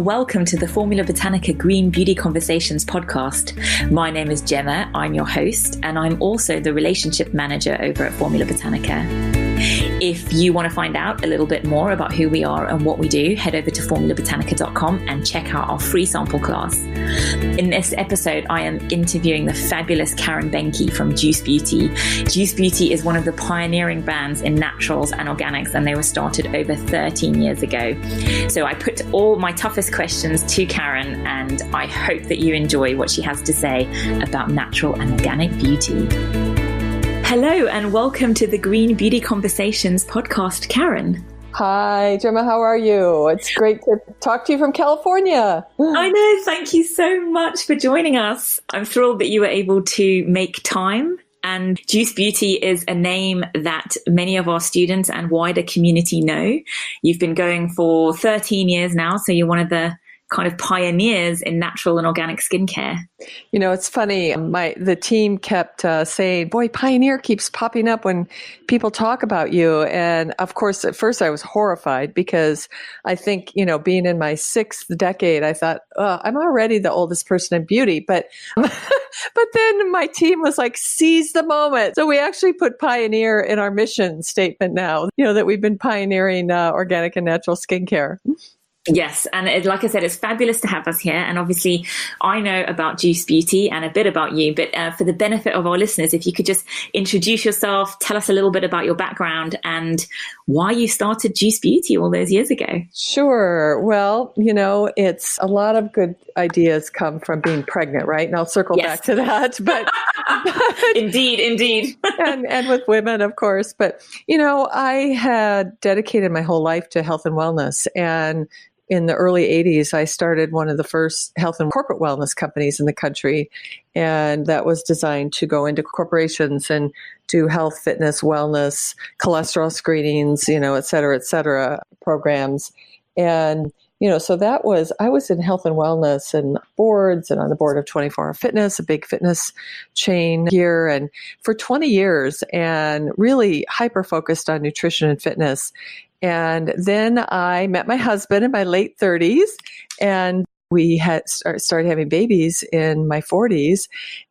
welcome to the Formula Botanica Green Beauty Conversations podcast. My name is Gemma, I'm your host, and I'm also the relationship manager over at Formula Botanica. If you want to find out a little bit more about who we are and what we do, head over to formulabotanica.com and check out our free sample class. In this episode, I am interviewing the fabulous Karen Behnke from Juice Beauty. Juice Beauty is one of the pioneering brands in naturals and organics, and they were started over 13 years ago. So I put all my toughest questions to Karen, and I hope that you enjoy what she has to say about natural and organic beauty. Hello and welcome to the Green Beauty Conversations podcast, Karen. Hi, Gemma, how are you? It's great to talk to you from California. I know, thank you so much for joining us. I'm thrilled that you were able to make time. And Juice Beauty is a name that many of our students and wider community know. You've been going for 13 years now, so you're one of the kind of pioneers in natural and organic skincare. You know, it's funny. The team kept saying, boy, Pioneer keeps popping up when people talk about you. And of course, at first I was horrified because I think, you know, being in my 6th decade, I thought, I'm already the oldest person in beauty. But then my team was like, seize the moment. So we actually put Pioneer in our mission statement now, you know, that we've been pioneering organic and natural skincare. Yes. And like I said, it's fabulous to have us here. And obviously, I know about Juice Beauty and a bit about you. But for the benefit of our listeners, if you could just introduce yourself, tell us a little bit about your background and why you started Juice Beauty all those years ago. Sure. Well, you know, it's a lot of good ideas come from being pregnant, right? And I'll circle back to that. But Indeed. and with women, of course. But, you know, I had dedicated my whole life to health and wellness. And in the early 80s, I started one of the first health and corporate wellness companies in the country. And that was designed to go into corporations and do health, fitness, wellness, cholesterol screenings, you know, et cetera, programs. And, you know, so I was in health and wellness and boards and on the board of 24 Hour Fitness, a big fitness chain here, and for 20 years, and really hyper-focused on nutrition and fitness. And then I met my husband in my late 30s, and we had started having babies in my 40s.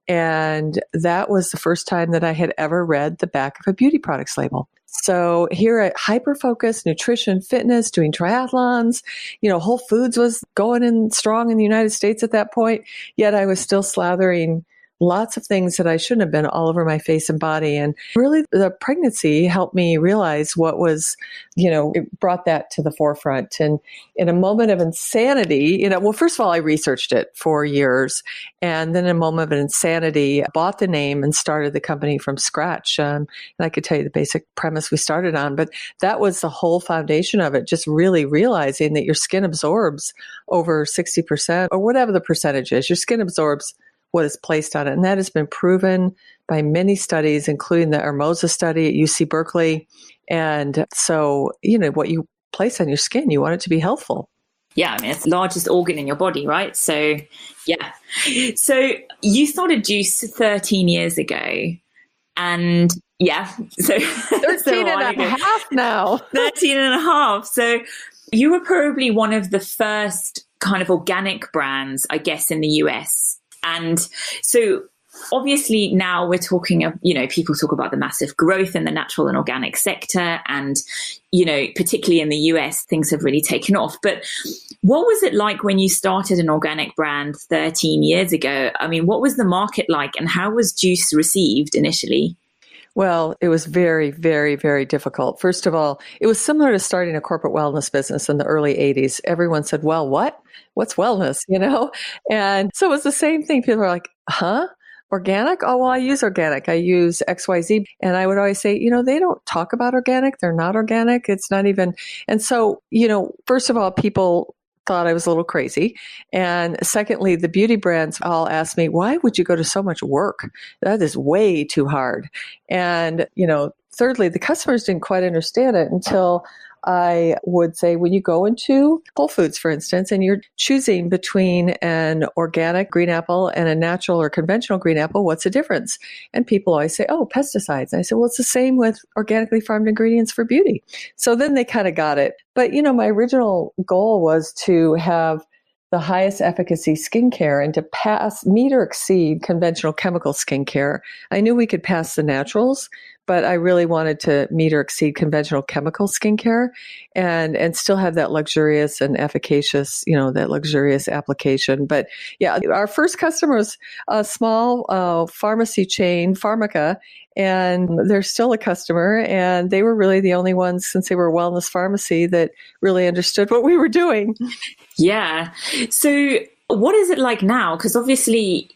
And that was the first time that I had ever read the back of a beauty products label. So here at Hyperfocus Nutrition Fitness, doing triathlons, you know, Whole Foods was going in strong in the United States at that point, yet I was still slathering lots of things that I shouldn't have been all over my face and body. And really the pregnancy helped me realize what was, you know, it brought that to the forefront. And in a moment of insanity, you know, well, first of all, I researched it for years. And then in a moment of insanity, bought the name and started the company from scratch. And I could tell you the basic premise we started on, but that was the whole foundation of it. Just really realizing that your skin absorbs over 60% or whatever the percentage is. Your skin absorbs what is placed on it. And that has been proven by many studies, including the Hermosa study at UC Berkeley. And so, you know, what you place on your skin, you want it to be healthful. Yeah, I mean, it's the largest organ in your body, right? So, yeah. So you started Juice 13 years ago. And yeah, so 13 and a half now. 13 and a half. So you were probably one of the first kind of organic brands, I guess, in the US. And so obviously now we're talking of, you know, people talk about the massive growth in the natural and organic sector. And, you know, particularly in the US, things have really taken off. But what was it like when you started an organic brand 13 years ago? I mean, what was the market like and how was Juice received initially? Well, it was very, very, very difficult. First of all, it was similar to starting a corporate wellness business in the early 80s. Everyone said, well, what's wellness, you know? And so it was the same thing. People were like, organic? Oh, well, I use organic. I use XYZ. And I would always say, you know, they don't talk about organic. They're not organic. It's not even. And so, you know, first of all, people thought I was a little crazy. And secondly, the beauty brands all asked me, why would you go to so much work? That is way too hard. And, you know, thirdly, the customers didn't quite understand it until I would say, when you go into Whole Foods, for instance, and you're choosing between an organic green apple and a natural or conventional green apple, what's the difference? And people always say, oh, pesticides. And I said, well, it's the same with organically farmed ingredients for beauty. So then they kind of got it. But, you know, my original goal was to have the highest efficacy skincare and to meet or exceed conventional chemical skincare. I knew we could pass the naturals, but I really wanted to meet or exceed conventional chemical skincare and still have that luxurious and efficacious, that luxurious application. But yeah, our first customer was a small pharmacy chain, Pharmaca, and they're still a customer. And they were really the only ones, since they were a wellness pharmacy, that really understood what we were doing. Yeah. So what is it like now? Because obviously,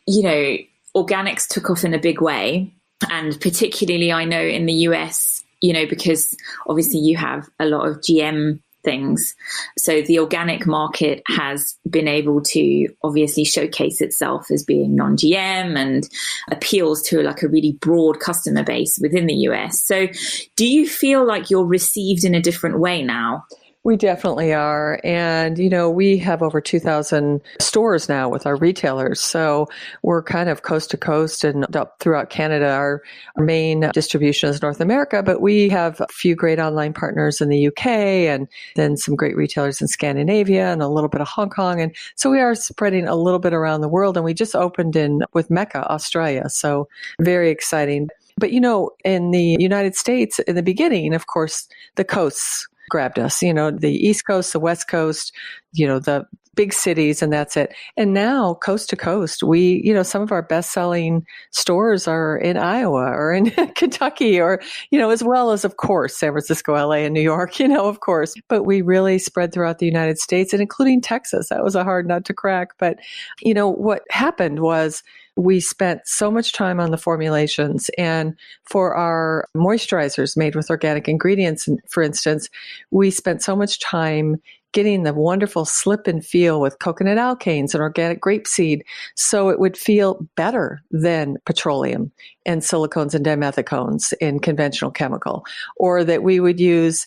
organics took off in a big way. And particularly, I know in the US, because obviously you have a lot of GM things. So the organic market has been able to obviously showcase itself as being non-GM and appeals to like a really broad customer base within the US. So do you feel like you're received in a different way now? We definitely are. And, we have over 2,000 stores now with our retailers. So we're kind of coast to coast and up throughout Canada. Our main distribution is North America, but we have a few great online partners in the UK and then some great retailers in Scandinavia and a little bit of Hong Kong. And so we are spreading a little bit around the world. And we just opened with Mecca, Australia. So very exciting. But, in the United States, in the beginning, of course, the coasts grabbed us, the East Coast, the West Coast, the big cities, and that's it. And now coast to coast, we, some of our best selling stores are in Iowa or in Kentucky or, as well as, of course, San Francisco, LA, and New York, of course. But we really spread throughout the United States and including Texas. That was a hard nut to crack. But, what happened was we spent so much time on the formulations, and for our moisturizers made with organic ingredients, for instance, we spent so much time getting the wonderful slip and feel with coconut alkanes and organic grapeseed so it would feel better than petroleum and silicones and dimethicones in conventional chemical, or that we would use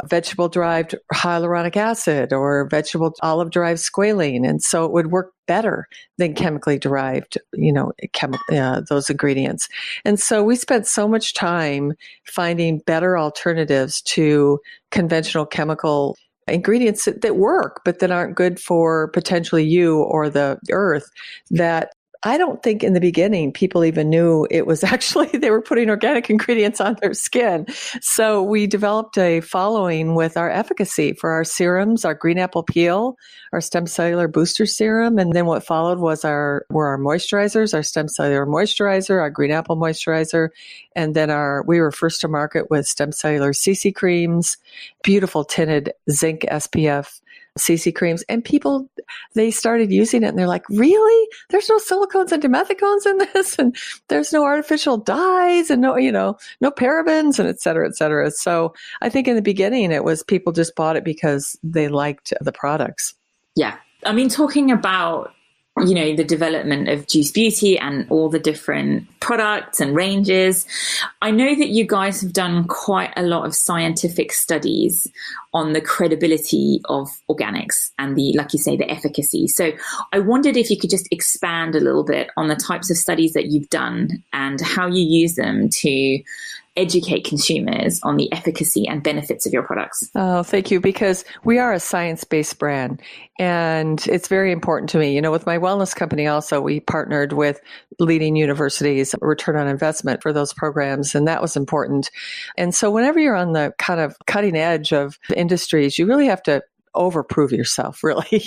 vegetable-derived hyaluronic acid or vegetable olive-derived squalene. And so it would work better than chemically derived, those ingredients. And so we spent so much time finding better alternatives to conventional chemical ingredients that work, but that aren't good for potentially you or the earth, that I don't think in the beginning people even knew it was actually they were putting organic ingredients on their skin. So we developed a following with our efficacy for our serums, our green apple peel, our stem cellular booster serum, and then what followed were our moisturizers, our stem cellular moisturizer, our green apple moisturizer, and then we were first to market with stem cellular CC creams, beautiful tinted zinc SPF CC creams, and people, they started using it and they're like, really? There's no silicones and dimethicones in this, and there's no artificial dyes and no parabens and et cetera, et cetera. So I think in the beginning it was people just bought it because they liked the products. Yeah. I mean, talking about the development of Juice Beauty and all the different products and ranges. I know that you guys have done quite a lot of scientific studies on the credibility of organics and like you say, the efficacy. So I wondered if you could just expand a little bit on the types of studies that you've done and how you use them to educate consumers on the efficacy and benefits of your products. Oh, thank you. Because we are a science-based brand, and it's very important to me. With my wellness company also, we partnered with leading universities, return on investment for those programs, and that was important. And so whenever you're on the kind of cutting edge of the industries, you really have to overprove yourself, really,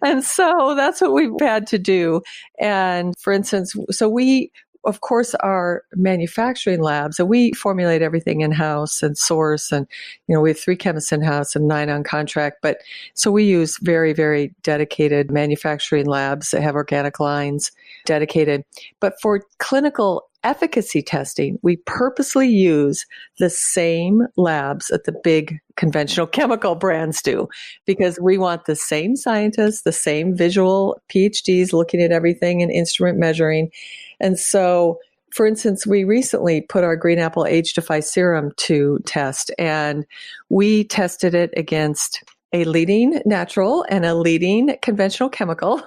And so that's what we've had to do. And for instance, so we, of course, our manufacturing labs, and we formulate everything in-house and source, and, we have 3 chemists in-house and 9 on contract. But so we use very, very dedicated manufacturing labs that have organic lines dedicated. But for clinical efficacy testing, we purposely use the same labs that the big conventional chemical brands do, because we want the same scientists, the same visual PhDs looking at everything and instrument measuring. And so, for instance, we recently put our green apple age-defy serum to test, and we tested it against a leading natural and a leading conventional chemical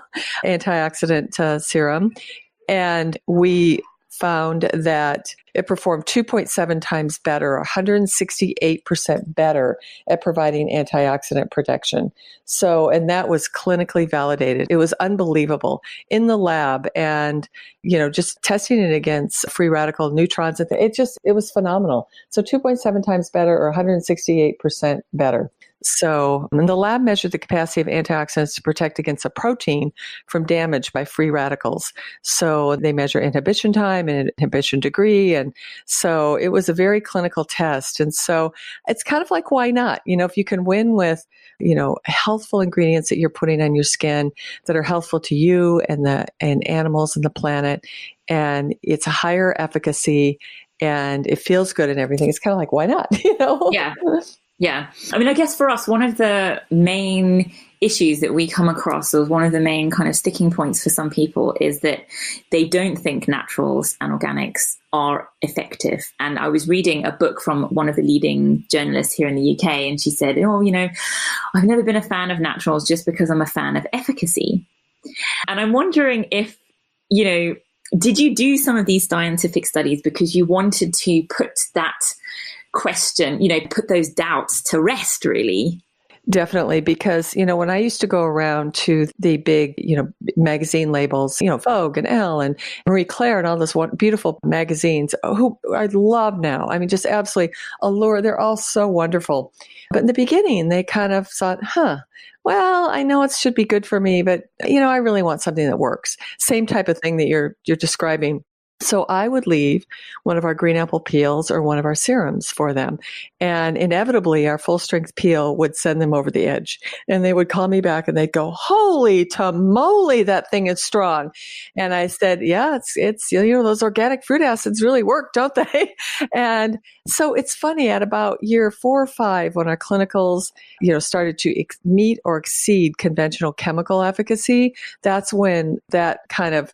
antioxidant serum. And we found that it performed 2.7 times better, 168% better at providing antioxidant protection. So, and that was clinically validated. It was unbelievable in the lab, and, just testing it against free radical neutrons. It was phenomenal. So 2.7 times better or 168% better. So, and the lab measured the capacity of antioxidants to protect against a protein from damage by free radicals. So they measure inhibition time and inhibition degree. And so it was a very clinical test. And so it's kind of like, why not? If you can win with, healthful ingredients that you're putting on your skin that are healthful to you and animals and the planet, and it's a higher efficacy and it feels good and everything, it's kind of like, why not? Yeah. Yeah. I mean, I guess for us, one of the main issues that we come across, or one of the main kind of sticking points for some people, is that they don't think naturals and organics are effective. And I was reading a book from one of the leading journalists here in the UK, and she said, I've never been a fan of naturals just because I'm a fan of efficacy. And I'm wondering if, did you do some of these scientific studies because you wanted to put that question, put those doubts to rest, really? Definitely, because, when I used to go around to the big, magazine labels, Vogue and Elle and Marie Claire and all those beautiful magazines, who I love now. I mean, just absolutely allure. They're all so wonderful. But in the beginning, they kind of thought, well, I know it should be good for me, but, I really want something that works. Same type of thing that you're describing. So I would leave one of our green apple peels or one of our serums for them. And inevitably, our full strength peel would send them over the edge. And they would call me back and they'd go, holy tamale, that thing is strong. And I said, yeah, it's those organic fruit acids really work, don't they? And so it's funny, at about year 4 or 5, when our clinicals, started to meet or exceed conventional chemical efficacy, that's when that kind of,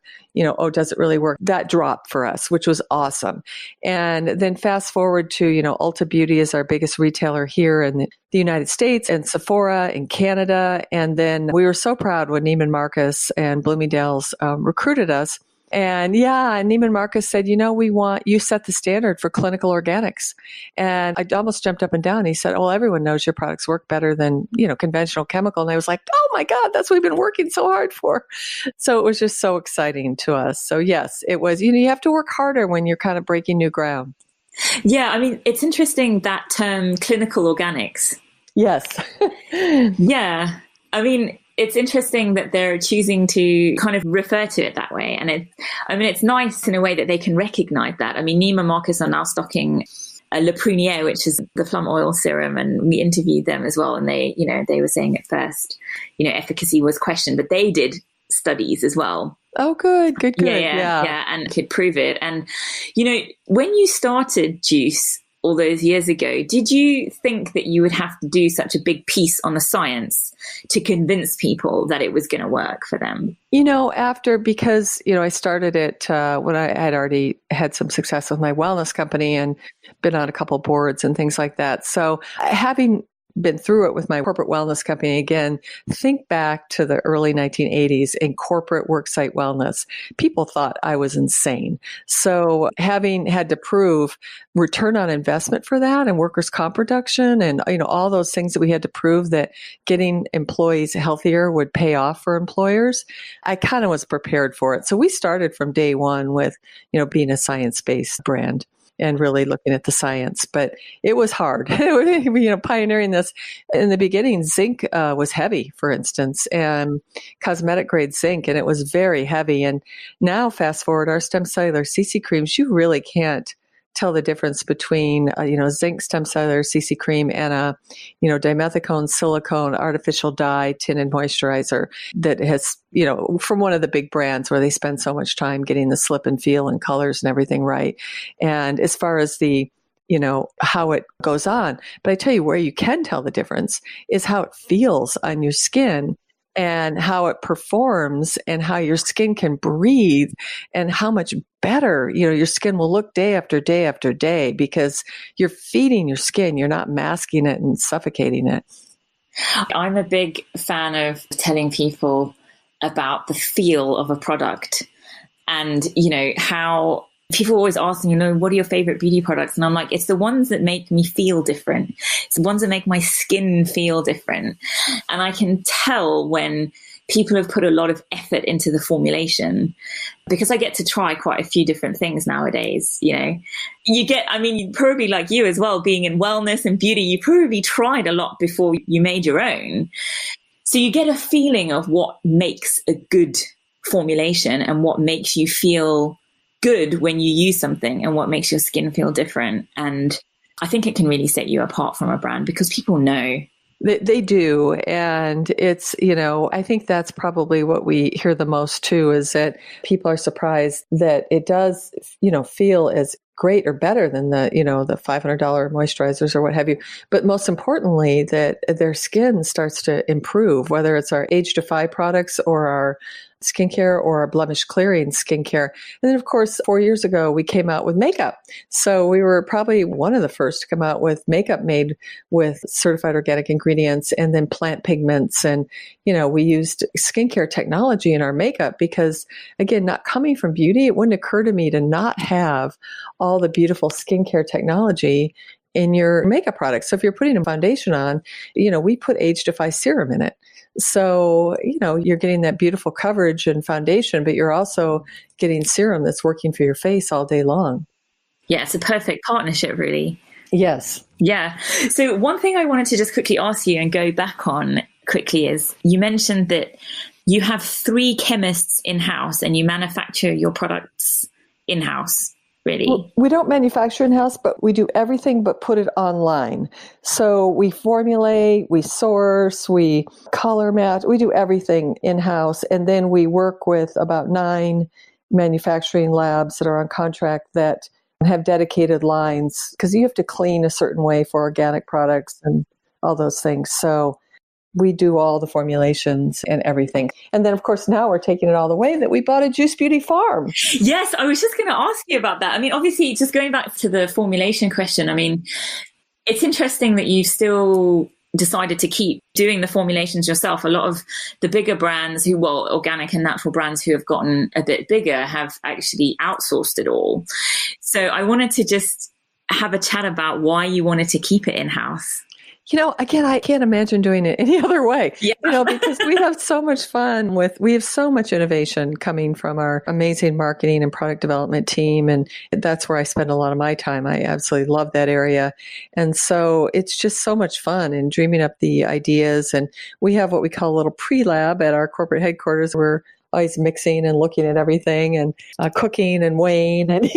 does it really work? That dropped for us, which was awesome. And then fast forward to, Ulta Beauty is our biggest retailer here in the United States, and Sephora in Canada. And then we were so proud when Neiman Marcus and Bloomingdale's recruited us. And Neiman Marcus said, we want, you set the standard for clinical organics. And I almost jumped up and down. He said, everyone knows your products work better than, conventional chemical. And I was like, oh my God, that's what we've been working so hard for. So it was just so exciting to us. So yes, it was, you have to work harder when you're kind of breaking new ground. Yeah. I mean, it's interesting, that term clinical organics. Yes. Yeah. I mean, it's interesting that they're choosing to kind of refer to it that way. And it's nice in a way that they can recognize that. I mean, Neiman Marcus are now stocking Le Prunier, which is the plum oil serum. And we interviewed them as well. And they were saying at first, efficacy was questioned, but they did studies as well. Oh, good. Yeah. And could prove it. And, when you started Juice all those years ago, did you think that you would have to do such a big piece on the science to convince people that it was going to work for them? Because I started it when I had already had some success with my wellness company and been on a couple boards and things like that. So having been through it with my corporate wellness company, again, think back to the early 1980s in corporate worksite wellness. People thought I was insane. So having had to prove return on investment for that and workers' comp reduction and, all those things that we had to prove that getting employees healthier would pay off for employers, I kind of was prepared for it. So we started from day one with, being a science-based brand and really looking at the science. But it was hard, pioneering this. In the beginning, zinc was heavy, for instance, and cosmetic grade zinc, and it was very heavy. And now fast forward, our stem cellular CC creams, you really can't tell the difference between, zinc stem cellular CC cream and a, dimethicone silicone artificial dye tinted moisturizer that has, from one of the big brands where they spend so much time getting the slip and feel and colors and everything right. And as far as the, how it goes on, but I tell you where you can tell the difference is how it feels on your skin and how it performs and how your skin can breathe and how much better, your skin will look day after day after day because you're feeding your skin. You're not masking it and suffocating it. I'm a big fan of telling people about the feel of a product and, how People always ask me, what are your favorite beauty products? And I'm like, it's the ones that make me feel different. It's the ones that make my skin feel different. And I can tell when people have put a lot of effort into the formulation, because I get to try quite a few different things nowadays. Probably like you as well, being in wellness and beauty, you probably tried a lot before you made your own. So you get a feeling of what makes a good formulation and what makes you feel good when you use something and what makes your skin feel different. And I think it can really set you apart from a brand because people know. They do. And it's, I think that's probably what we hear the most too, is that people are surprised that it does, feel as great or better than the $500 moisturizers or what have you. But most importantly, that their skin starts to improve, whether it's our age defy products or our skincare or our blemish clearing skincare. And then, of course, 4 years ago, we came out with makeup. So we were probably one of the first to come out with makeup made with certified organic ingredients and then plant pigments. And, we used skincare technology in our makeup because, again, not coming from beauty, it wouldn't occur to me to not have all the beautiful skincare technology in your makeup products. So if you're putting a foundation on, we put age defy serum in it. So, you're getting that beautiful coverage and foundation, but you're also getting serum that's working for your face all day long. Yeah, it's a perfect partnership, really. Yes. Yeah. So one thing I wanted to just quickly ask you and go back on quickly is you mentioned that you have 3 chemists in-house and you manufacture your products in-house. Really? Well, we don't manufacture in-house, but we do everything but put it online. So we formulate, we source, we color match, we do everything in-house. And then we work with about 9 manufacturing labs that are on contract that have dedicated lines, because you have to clean a certain way for organic products and all those things. So we do all the formulations and everything. And then, of course, now we're taking it all the way that we bought a Juice Beauty farm. Yes, I was just going to ask you about that. Obviously, just going back to the formulation question, it's interesting that you still decided to keep doing the formulations yourself. A lot of the bigger brands organic and natural brands who have gotten a bit bigger have actually outsourced it all. So I wanted to just have a chat about why you wanted to keep it in-house. Again, I can't imagine doing it any other way, because we have so much fun we have so much innovation coming from our amazing marketing and product development team. And that's where I spend a lot of my time. I absolutely love that area. And so it's just so much fun in dreaming up the ideas. And we have what we call a little pre-lab at our corporate headquarters. We're always mixing and looking at everything and cooking and weighing and,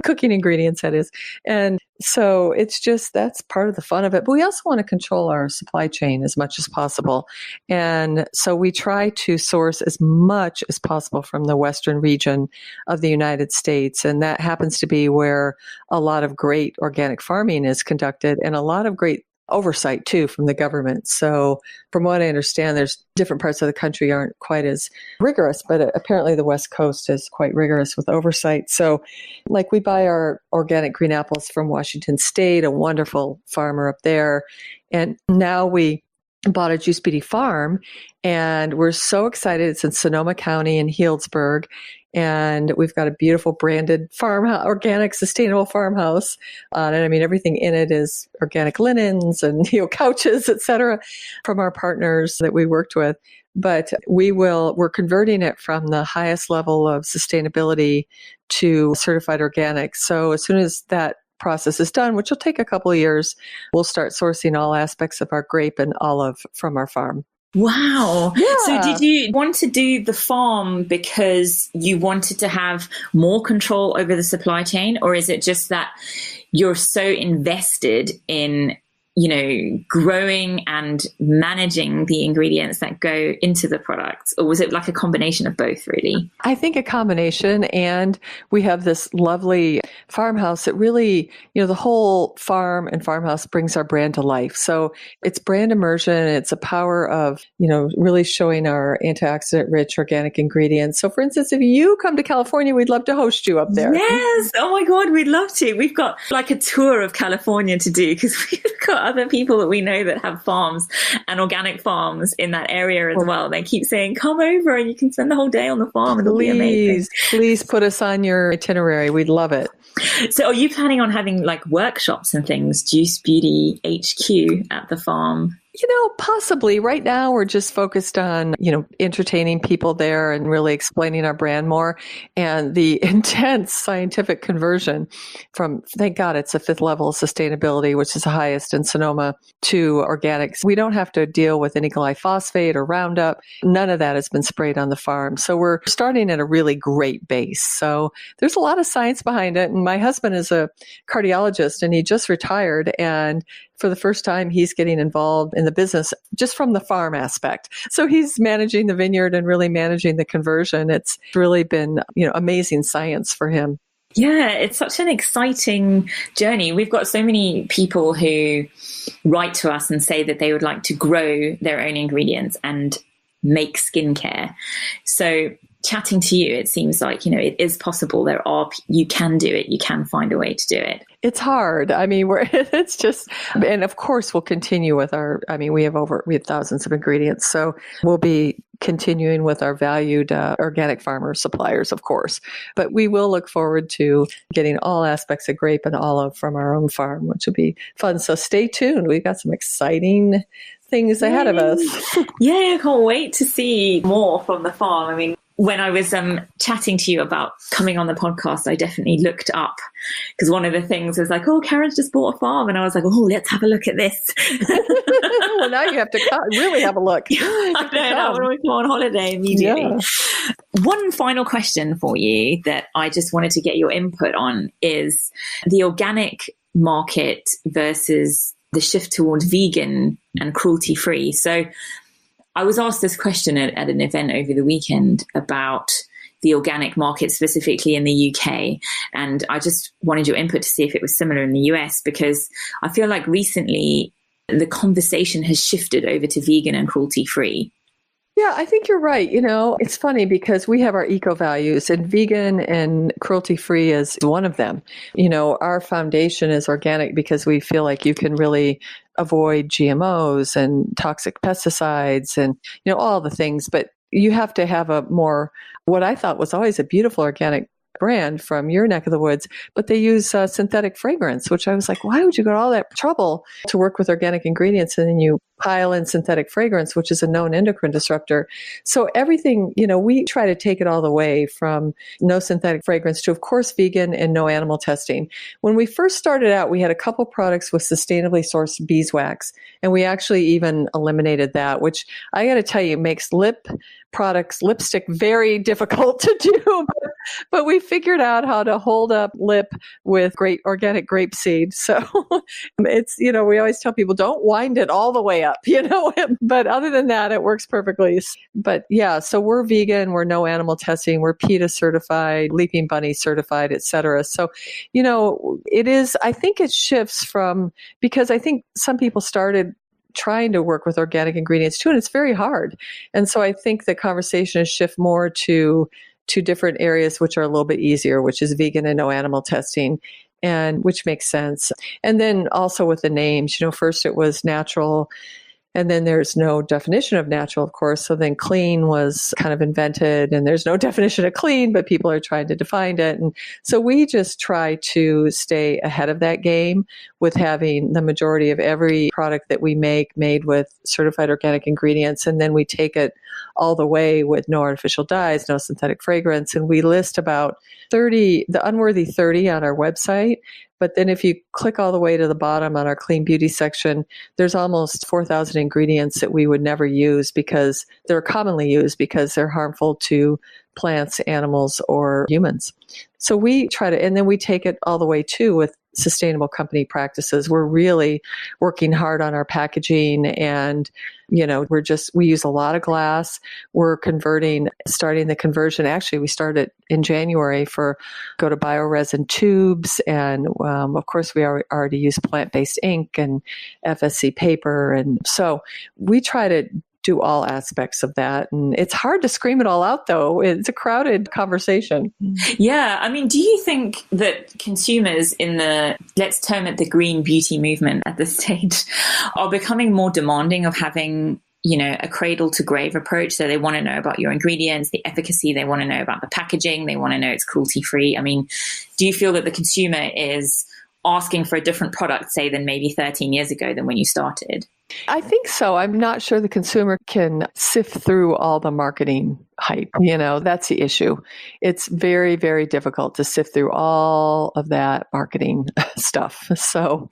cooking ingredients, that is. And so it's just, that's part of the fun of it. But we also want to control our supply chain as much as possible. And so we try to source as much as possible from the western region of the United States. And that happens to be where a lot of great organic farming is conducted and a lot of great oversight too from the government. So from what I understand, there's different parts of the country aren't quite as rigorous, but apparently the West Coast is quite rigorous with oversight. So like we buy our organic green apples from Washington State, a wonderful farmer up there. And now we bought a Juice Beauty farm and we're so excited. It's in Sonoma County in Healdsburg. And we've got a beautiful branded farmhouse, organic, sustainable farmhouse. And everything in it is organic linens and, couches, et cetera, from our partners that we worked with. But we're converting it from the highest level of sustainability to certified organic. So as soon as that process is done, which will take a couple of years, we'll start sourcing all aspects of our grape and olive from our farm. Wow. Yeah. So did you want to do the farm because you wanted to have more control over the supply chain? Or is it just that you're so invested in, growing and managing the ingredients that go into the products? Or was it like a combination of both, really? I think a combination. And we have this lovely farmhouse that really, the whole farm and farmhouse brings our brand to life. So it's brand immersion. It's a power of, really showing our antioxidant rich organic ingredients. So for instance, if you come to California, we'd love to host you up there. Yes. Oh my God, we'd love to. We've got like a tour of California to do because we've got other people that we know that have farms and organic farms in that area as well. They keep saying, come over and you can spend the whole day on the farm and it'll be amazing. Please put us on your itinerary. We'd love it. So are you planning on having like workshops and things, Juice Beauty HQ at the farm? Possibly. Right now, we're just focused on, entertaining people there and really explaining our brand more. And the intense scientific conversion from, thank God, it's a 5th level of sustainability, which is the highest in Sonoma, to organics. We don't have to deal with any glyphosate or Roundup. None of that has been sprayed on the farm. So we're starting at a really great base. So there's a lot of science behind it. And my husband is a cardiologist and he just retired. And for the first time, he's getting involved in the business just from the farm aspect. So he's managing the vineyard and really managing the conversion. It's really been, amazing science for him. Yeah, it's such an exciting journey. We've got so many people who write to us and say that they would like to grow their own ingredients and make skincare. So chatting to you, it seems like, it is possible. You can do it. You can find a way to do it. It's hard. I mean, it's just, and of course we'll continue with we have thousands of ingredients. So we'll be continuing with our valued organic farmer suppliers, of course. But we will look forward to getting all aspects of grape and olive from our own farm, which will be fun. So stay tuned. We've got some exciting things ahead of us. Yeah, I can't wait to see more from the farm. I mean, when I was chatting to you about coming on the podcast, I definitely looked up because one of the things was like, oh, Karen's just bought a farm. And I was like, oh, let's have a look at this. Well, now you have to really have a look. I know, when we go on holiday immediately. Yeah. One final question for you that I just wanted to get your input on is the organic market versus the shift towards vegan and cruelty-free. So I was asked this question at an event over the weekend about the organic market, specifically in the UK. And I just wanted your input to see if it was similar in the US, because I feel like recently the conversation has shifted over to vegan and cruelty-free. Yeah, I think you're right. It's funny because we have our eco values and vegan and cruelty-free is one of them. Our foundation is organic because we feel like you can really avoid GMOs and toxic pesticides and, all the things. But you have to have a more, what I thought was always a beautiful organic brand from your neck of the woods, but they use synthetic fragrance, which I was like, why would you go to all that trouble to work with organic ingredients and then you pile in synthetic fragrance, which is a known endocrine disruptor? So everything, we try to take it all the way from no synthetic fragrance to, of course, vegan and no animal testing. When we first started out, we had a couple products with sustainably sourced beeswax, and we actually even eliminated that, which I got to tell you makes lipstick very difficult to do, but we figured out how to hold up lip with great organic grapeseed. So it's, we always tell people don't wind it all the way up, but other than that, it works perfectly. But yeah, so we're vegan, we're no animal testing, we're PETA certified, Leaping Bunny certified, et cetera. So, it is, I think it shifts because I think some people started trying to work with organic ingredients too, and it's very hard. And so I think the conversation has shifted more to different areas which are a little bit easier, which is vegan and no animal testing, and which makes sense. And then also with the names, first it was natural, and then there's no definition of natural, of course. So then clean was kind of invented, and there's no definition of clean, but people are trying to define it. And so we just try to stay ahead of that game with having the majority of every product that we make made with certified organic ingredients. And then we take it all the way with no artificial dyes, no synthetic fragrance. And we list about 30, the unworthy 30 on our website. But then if you click all the way to the bottom on our clean beauty section, there's almost 4,000 ingredients that we would never use because they're commonly used because they're harmful to plants, animals, or humans. So we try to, and then we take it all the way too with sustainable company practices. We're really working hard on our packaging, and we use a lot of glass. We're starting the conversion. Actually, we started in January go to bioresin tubes. And of course, we already use plant-based ink and FSC paper. And so we try to do all aspects of that. And it's hard to scream it all out, though. It's a crowded conversation. Yeah. I mean, do you think that consumers in the, let's term it the green beauty movement at this stage, are becoming more demanding of having, a cradle to grave approach? So they want to know about your ingredients, the efficacy, they want to know about the packaging, they want to know it's cruelty free. I mean, do you feel that the consumer is asking for a different product, say, than maybe 13 years ago than when you started? I think so. I'm not sure the consumer can sift through all the marketing hype. That's the issue. It's very, very difficult to sift through all of that marketing stuff. So,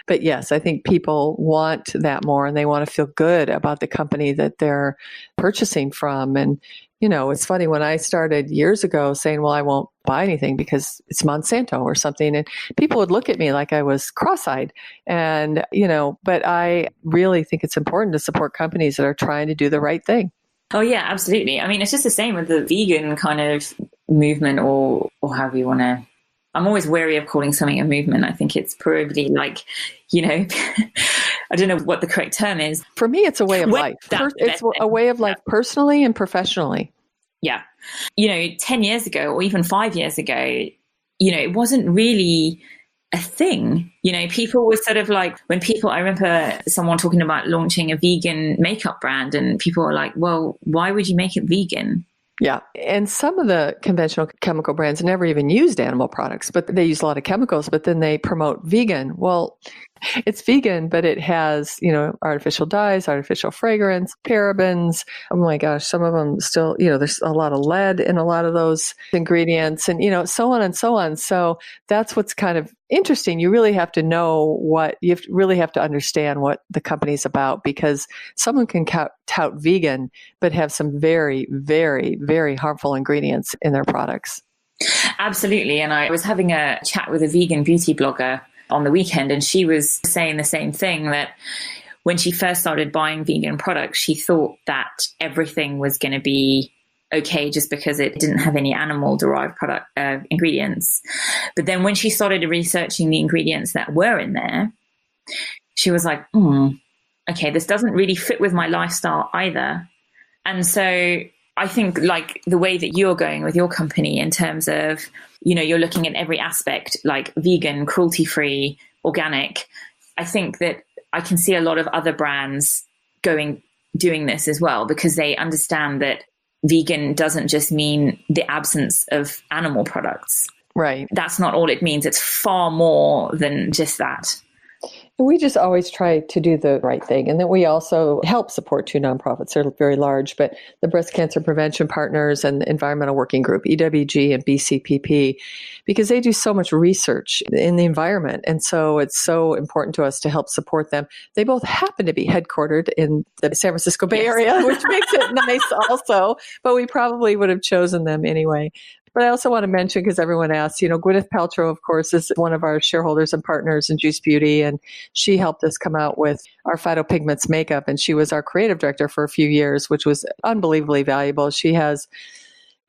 but yes, I think people want that more, and they want to feel good about the company that they're purchasing from. And it's funny, when I started years ago saying, well, I won't buy anything because it's Monsanto or something, and people would look at me like I was cross-eyed. And, but I really think it's important to support companies that are trying to do the right thing. Oh, yeah, absolutely. I mean, it's just the same with the vegan kind of movement, or however you want to. I'm always wary of calling something a movement. I think it's probably like, I don't know what the correct term is. For me, it's a way of life. It's a way of life personally and professionally. Yeah. 10 years ago or even 5 years ago, it wasn't really a thing. People were sort of like, I remember someone talking about launching a vegan makeup brand, and people were like, well, why would you make it vegan? Yeah. And some of the conventional chemical brands never even used animal products, but they use a lot of chemicals, but then they promote vegan. Well, it's vegan, but it has, artificial dyes, artificial fragrance, parabens. Oh my gosh, some of them still, there's a lot of lead in a lot of those ingredients, and, so on and so on. So that's what's kind of interesting. You really have to know really have to understand what the company's about, because someone can tout vegan, but have some very, very, very harmful ingredients in their products. Absolutely. And I was having a chat with a vegan beauty blogger on the weekend, and she was saying the same thing, that when she first started buying vegan products, she thought that everything was going to be okay just because it didn't have any animal derived product ingredients. But then when she started researching the ingredients that were in there, she was like, okay, this doesn't really fit with my lifestyle either. And so I think, like the way that you're going with your company in terms of, you're looking at every aspect, like vegan, cruelty-free, organic. I think that I can see a lot of other brands doing this as well, because they understand that vegan doesn't just mean the absence of animal products. Right. That's not all it means. It's far more than just that. We just always try to do the right thing. And then we also help support two nonprofits. They're very large, but the Breast Cancer Prevention Partners and the Environmental Working Group, EWG and BCPP, because they do so much research in the environment. And so it's so important to us to help support them. They both happen to be headquartered in the San Francisco Bay Area, which makes it nice also, but we probably would have chosen them anyway. But I also want to mention, because everyone asks, Gwyneth Paltrow, of course, is one of our shareholders and partners in Juice Beauty, and she helped us come out with our Phytopigments makeup, and she was our creative director for a few years, which was unbelievably valuable. She has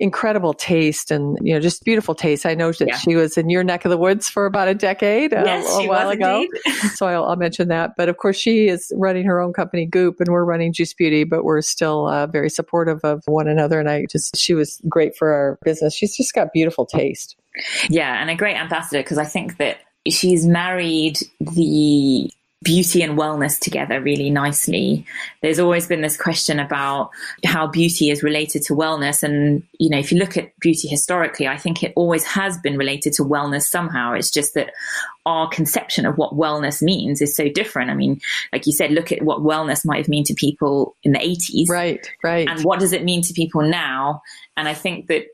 incredible taste and, just beautiful taste. I know that she was in your neck of the woods for about a decade, yes, a while ago. So I'll mention that. But of course, she is running her own company, Goop, and we're running Juice Beauty, but we're still very supportive of one another. And she was great for our business. She's just got beautiful taste. Yeah. And a great ambassador, because I think that she's married the beauty and wellness together really nicely. There's always been this question about how beauty is related to wellness. And, if you look at beauty historically, I think it always has been related to wellness somehow. It's just that our conception of what wellness means is so different. I mean, like you said, look at what wellness might have meant to people in the 80s. Right. And what does it mean to people now? And I think that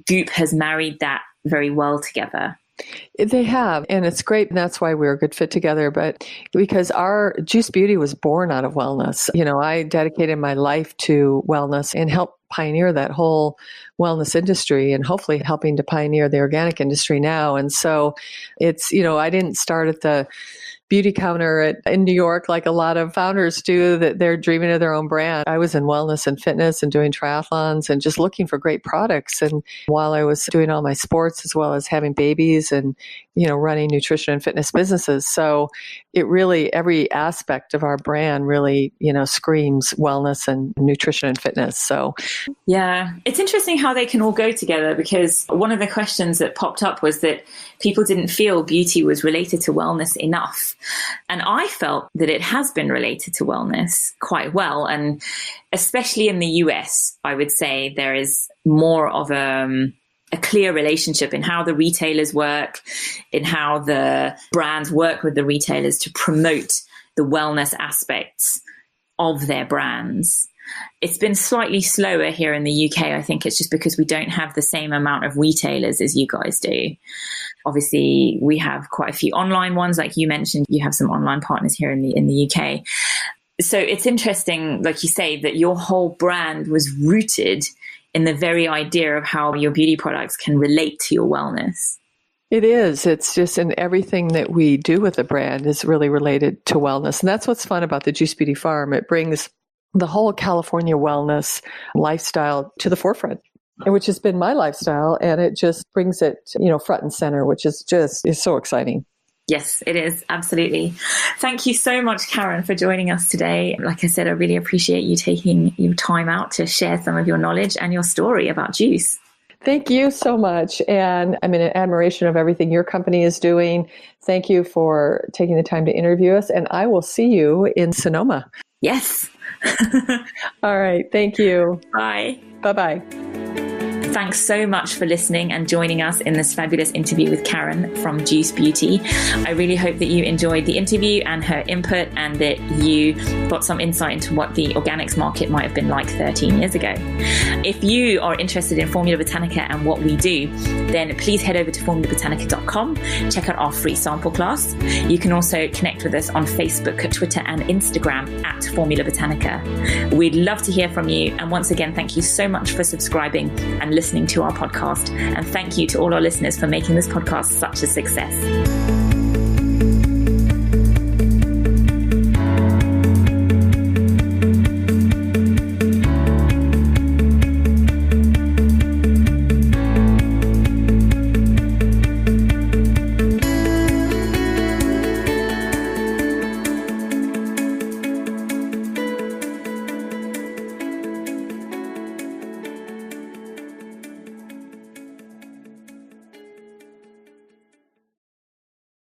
Goop has married that very well together. They have, and it's great, and that's why we're a good fit together. But because our Juice Beauty was born out of wellness, I dedicated my life to wellness and helped pioneer that whole wellness industry, and hopefully helping to pioneer the organic industry now. And so it's, I didn't start at the beauty counter in New York, like a lot of founders do, that they're dreaming of their own brand. I was in wellness and fitness and doing triathlons and just looking for great products. And while I was doing all my sports as well as having babies and, running nutrition and fitness businesses. So it really, every aspect of our brand really, screams wellness and nutrition and fitness. So yeah, it's interesting how they can all go together, because one of the questions that popped up was that people didn't feel beauty was related to wellness enough. And I felt that it has been related to wellness quite well. And especially in the US, I would say there is more of a clear relationship in how the retailers work, in how the brands work with the retailers to promote the wellness aspects of their brands. It's been slightly slower here in the UK. I think it's just because we don't have the same amount of retailers as you guys do. Obviously, we have quite a few online ones. Like you mentioned, you have some online partners here in the UK. So it's interesting, like you say, that your whole brand was rooted in the very idea of how your beauty products can relate to your wellness. It is. It's just in everything that we do with the brand is really related to wellness. And that's what's fun about the Juice Beauty Farm. It brings the whole California wellness lifestyle to the forefront, which has been my lifestyle. And it just brings it, front and center, which is so exciting. Yes, it is. Absolutely. Thank you so much, Karen, for joining us today. Like I said, I really appreciate you taking your time out to share some of your knowledge and your story about juice. Thank you so much. And I'm in admiration of everything your company is doing. Thank you for taking the time to interview us. And I will see you in Sonoma. Yes. All right. Thank you. Bye. Bye-bye. Thanks so much for listening and joining us in this fabulous interview with Karen from Juice Beauty. I really hope that you enjoyed the interview and her input, and that you got some insight into what the organics market might have been like 13 years ago. If you are interested in Formula Botanica and what we do, then please head over to formulabotanica.com. Check out our free sample class. You can also connect with us on Facebook, Twitter, and Instagram at Formula Botanica. We'd love to hear from you. And once again, thank you so much for subscribing and listening to our podcast. And thank you to all our listeners for making this podcast such a success.